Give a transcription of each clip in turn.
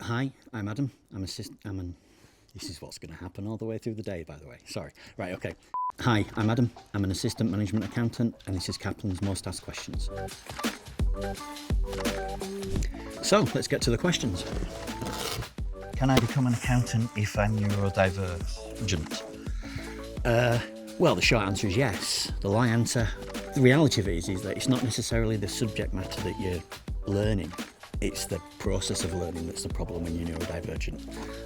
Hi, I'm Adam. This is what's going to happen all the way through the day, by the way. Sorry. Right, okay. Hi, I'm Adam. I'm an assistant management accountant, and this is Kaplan's Most Asked Questions. So, let's get to the questions. Can I become an accountant if I'm neurodivergent? Well, the short answer is yes. The long answer, the reality of it is that it's not necessarily the subject matter that you're learning. It's the process of learning that's the problem when you're neurodivergent.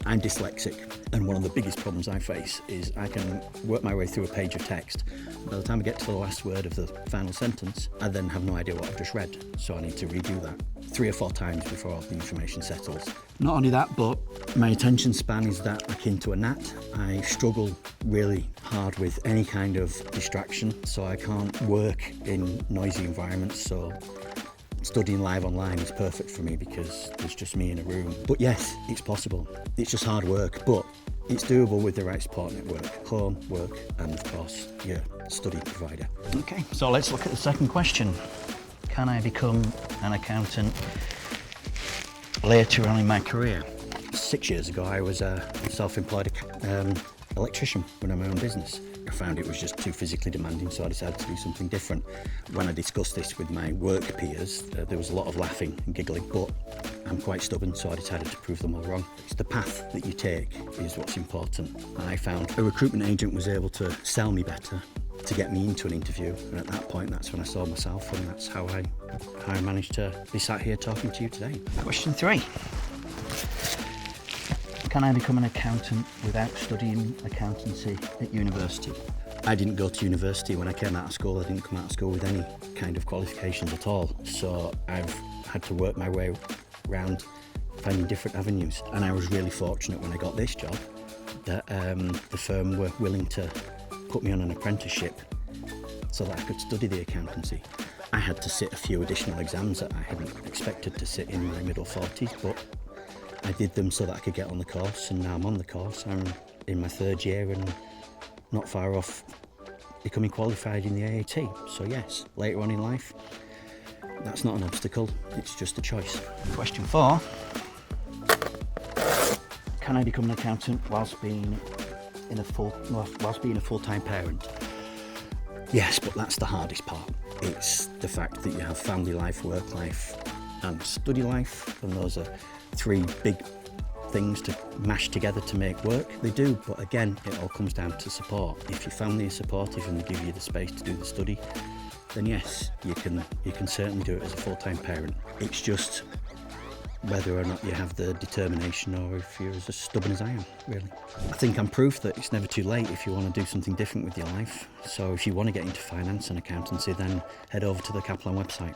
I'm dyslexic, and one of the biggest problems I face is I can work my way through a page of text. By the time I get to the last word of the final sentence, I then have no idea what I've just read, so I need to redo that 3 or 4 times before all the information settles. Not only that, but my attention span is that akin to a gnat. I struggle really hard with any kind of distraction, so I can't work in noisy environments, so studying live online is perfect for me because there's just me in a room. But yes, it's possible. It's just hard work, but it's doable with the right support network, home, work, and of course, your study provider. Okay, so let's look at the second question. Can I become an accountant later on in my career? 6 years ago, I was a self-employed electrician running my own business. I found it was just too physically demanding, so I decided to do something different. When I discussed this with my work peers, there was a lot of laughing and giggling, but I'm quite stubborn, so I decided to prove them all wrong. It's the path that you take is what's important. I found a recruitment agent was able to sell me better to get me into an interview, and at that point, that's when I saw myself, and that's how I managed to be sat here talking to you today. Question 3. Can I become an accountant without studying accountancy at university? I didn't go to university. When I came out of school, I didn't come out of school with any kind of qualifications at all. So I've had to work my way around finding different avenues. And I was really fortunate when I got this job that the firm were willing to put me on an apprenticeship so that I could study the accountancy. I had to sit a few additional exams that I hadn't expected to sit in my middle 40s, but I did them so that I could get on the course, and now I'm on the course. I'm in my 3rd year and not far off becoming qualified in the AAT. So yes, later on in life, that's not an obstacle, it's just a choice. Question 4. Can I become an accountant whilst being a full-time parent? Yes, but that's the hardest part. It's the fact that you have family life, work life, and study life, and those are 3 big things to mash together to make work. They do, but again, it all comes down to support. If your family is supportive and they give you the space to do the study, then yes, you can certainly do it as a full-time parent. It's just whether or not you have the determination or if you're as stubborn as I am, really. I think I'm proof that it's never too late if you want to do something different with your life. So if you want to get into finance and accountancy, then head over to the Kaplan website.